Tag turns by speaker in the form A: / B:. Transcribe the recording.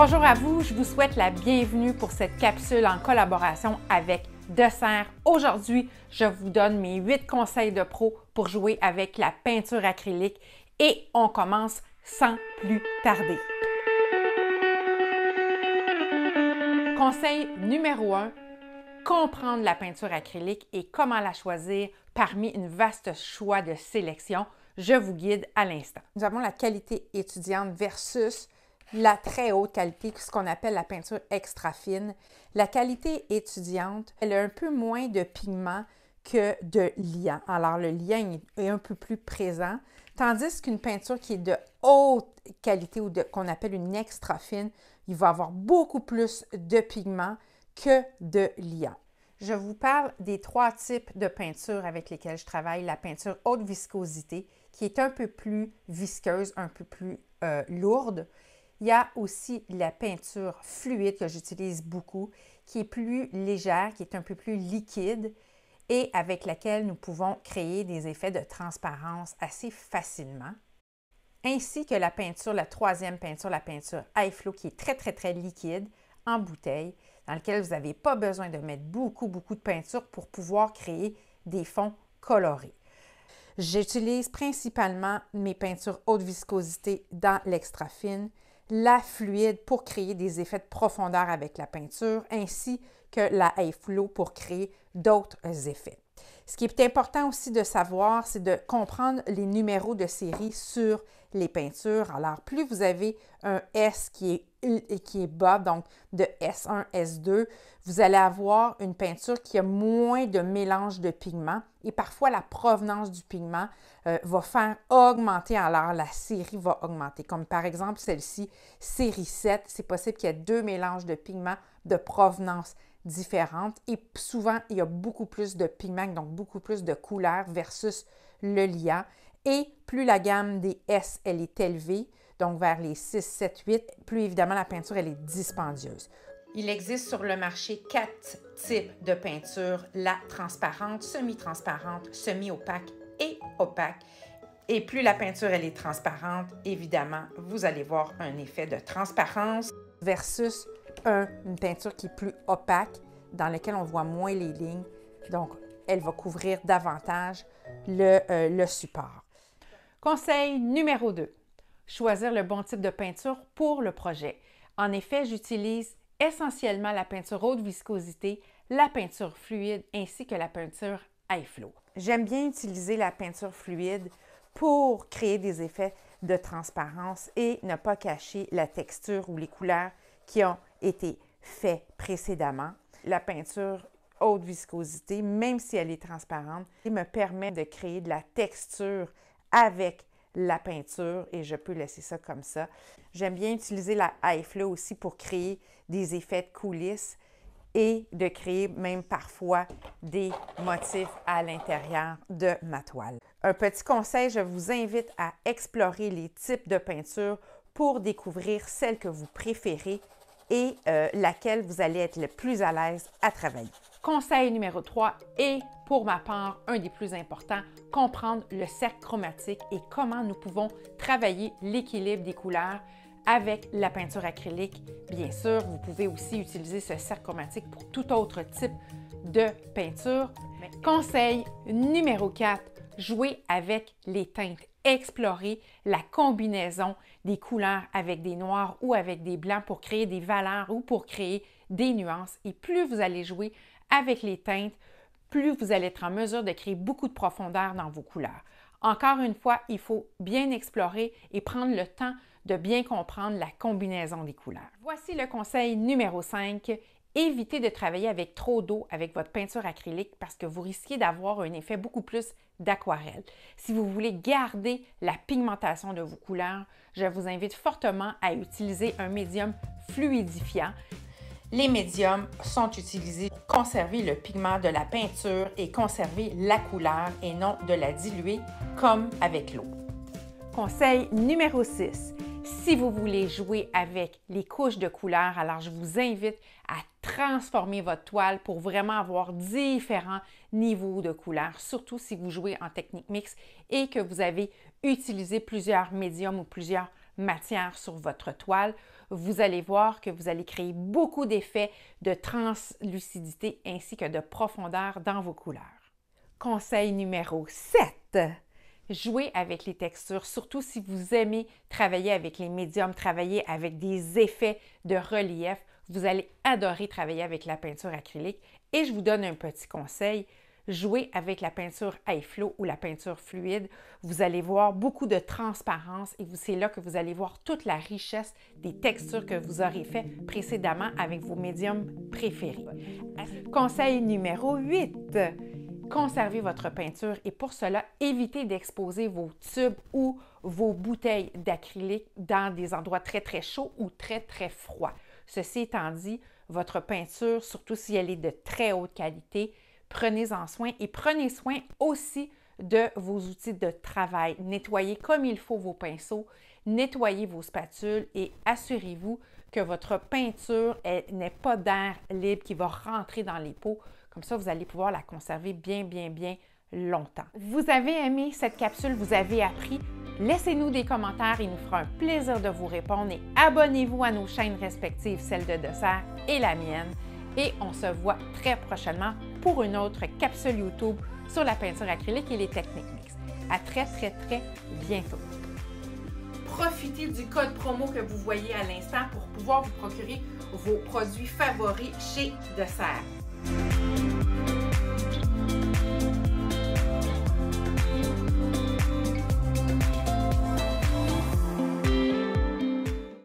A: Bonjour à vous, je vous souhaite la bienvenue pour cette capsule en collaboration avec Desserts. Aujourd'hui, je vous donne mes 8 conseils de pro pour jouer avec la peinture acrylique et on commence sans plus tarder. Conseil numéro 1, comprendre la peinture acrylique et comment la choisir parmi une vaste choix de sélection. Je vous guide à l'instant. Nous avons la qualité étudiante versus la très haute qualité, ce qu'on appelle la peinture extra fine. La qualité étudiante, elle a un peu moins de pigments que de liant. Alors, le liant est un peu plus présent, tandis qu'une peinture qui est de haute qualité ou qu'on appelle une extra fine, il va avoir beaucoup plus de pigments que de liant. Je vous parle des 3 types de peinture avec lesquels je travaille. La peinture haute viscosité, qui est un peu plus visqueuse, un peu plus lourde. Il y a aussi la peinture fluide que j'utilise beaucoup, qui est plus légère, qui est un peu plus liquide et avec laquelle nous pouvons créer des effets de transparence assez facilement. Ainsi que la peinture, la 3e peinture, la peinture high flow, qui est très liquide en bouteille, dans laquelle vous n'avez pas besoin de mettre beaucoup de peinture pour pouvoir créer des fonds colorés. J'utilise principalement mes peintures haute viscosité dans l'extra fine, la fluide pour créer des effets de profondeur avec la peinture, ainsi que la high flow pour créer d'autres effets. Ce qui est important aussi de savoir, c'est de comprendre les numéros de série sur les peintures. Alors, plus vous avez un S qui est bas, donc de S1, S2, vous allez avoir une peinture qui a moins de mélange de pigments et parfois la provenance du pigment va faire augmenter, alors la série va augmenter. Comme par exemple celle-ci, série 7, c'est possible qu'il y ait 2 mélanges de pigments de provenance différentes et souvent il y a beaucoup plus de pigments, donc beaucoup plus de couleurs versus le liant. Et plus la gamme des S, elle est élevée, donc vers les 6, 7, 8, plus évidemment la peinture, elle est dispendieuse. Il existe sur le marché 4 types de peinture, la transparente, semi-transparente, semi-opaque et opaque. Et plus la peinture, elle est transparente, évidemment, vous allez voir un effet de transparence versus une peinture qui est plus opaque, dans laquelle on voit moins les lignes. Donc, elle va couvrir davantage le support. Conseil numéro 2, choisir le bon type de peinture pour le projet. En effet, j'utilise essentiellement la peinture haute viscosité, la peinture fluide ainsi que la peinture high flow. J'aime bien utiliser la peinture fluide pour créer des effets de transparence et ne pas cacher la texture ou les couleurs qui ont été faits précédemment. La peinture haute viscosité, même si elle est transparente, me permet de créer de la texture avec la peinture et je peux laisser ça comme ça. J'aime bien utiliser la high flow aussi pour créer des effets de coulisses et de créer même parfois des motifs à l'intérieur de ma toile. Un petit conseil, je vous invite à explorer les types de peinture pour découvrir celle que vous préférez et laquelle vous allez être le plus à l'aise à travailler. Conseil numéro 3 et pour ma part, un des plus importants, comprendre le cercle chromatique et comment nous pouvons travailler l'équilibre des couleurs avec la peinture acrylique. Bien sûr, vous pouvez aussi utiliser ce cercle chromatique pour tout autre type de peinture. Conseil numéro 4, jouer avec les teintes. Explorer la combinaison des couleurs avec des noirs ou avec des blancs pour créer des valeurs ou pour créer des nuances. Et plus vous allez jouer avec les teintes, plus vous allez être en mesure de créer beaucoup de profondeur dans vos couleurs. Encore une fois, il faut bien explorer et prendre le temps de bien comprendre la combinaison des couleurs. Voici le conseil numéro 5. Évitez de travailler avec trop d'eau avec votre peinture acrylique parce que vous risquez d'avoir un effet beaucoup plus d'aquarelle. Si vous voulez garder la pigmentation de vos couleurs, je vous invite fortement à utiliser un médium fluidifiant. Les médiums sont utilisés pour conserver le pigment de la peinture et conserver la couleur et non de la diluer comme avec l'eau. Conseil numéro 6. Si vous voulez jouer avec les couches de couleurs, alors je vous invite à transformer votre toile pour vraiment avoir différents niveaux de couleurs, surtout si vous jouez en technique mixte et que vous avez utilisé plusieurs médiums ou plusieurs matière sur votre toile, vous allez voir que vous allez créer beaucoup d'effets de translucidité ainsi que de profondeur dans vos couleurs. Conseil numéro 7. Jouez avec les textures, surtout si vous aimez travailler avec les médiums, travailler avec des effets de relief. Vous allez adorer travailler avec la peinture acrylique. Et je vous donne un petit conseil. Jouez avec la peinture high flow ou la peinture fluide. Vous allez voir beaucoup de transparence et c'est là que vous allez voir toute la richesse des textures que vous aurez fait précédemment avec vos médiums préférés. Conseil numéro 8. Conservez votre peinture et pour cela, évitez d'exposer vos tubes ou vos bouteilles d'acrylique dans des endroits très, très chauds ou très, très froids. Ceci étant dit, votre peinture, surtout si elle est de très haute qualité, prenez-en soin et prenez soin aussi de vos outils de travail. Nettoyez comme il faut vos pinceaux, nettoyez vos spatules et assurez-vous que votre peinture n'ait pas d'air libre qui va rentrer dans les pots. Comme ça, vous allez pouvoir la conserver bien, bien, bien longtemps. Vous avez aimé cette capsule, vous avez appris? Laissez-nous des commentaires, il nous fera un plaisir de vous répondre et abonnez-vous à nos chaînes respectives, celle de dessert et la mienne. Et on se voit très prochainement pour une autre capsule YouTube sur la peinture acrylique et les techniques mixtes. À très, très, très bientôt. Profitez du code promo que vous voyez à l'instant pour pouvoir vous procurer vos produits favoris chez Dessert.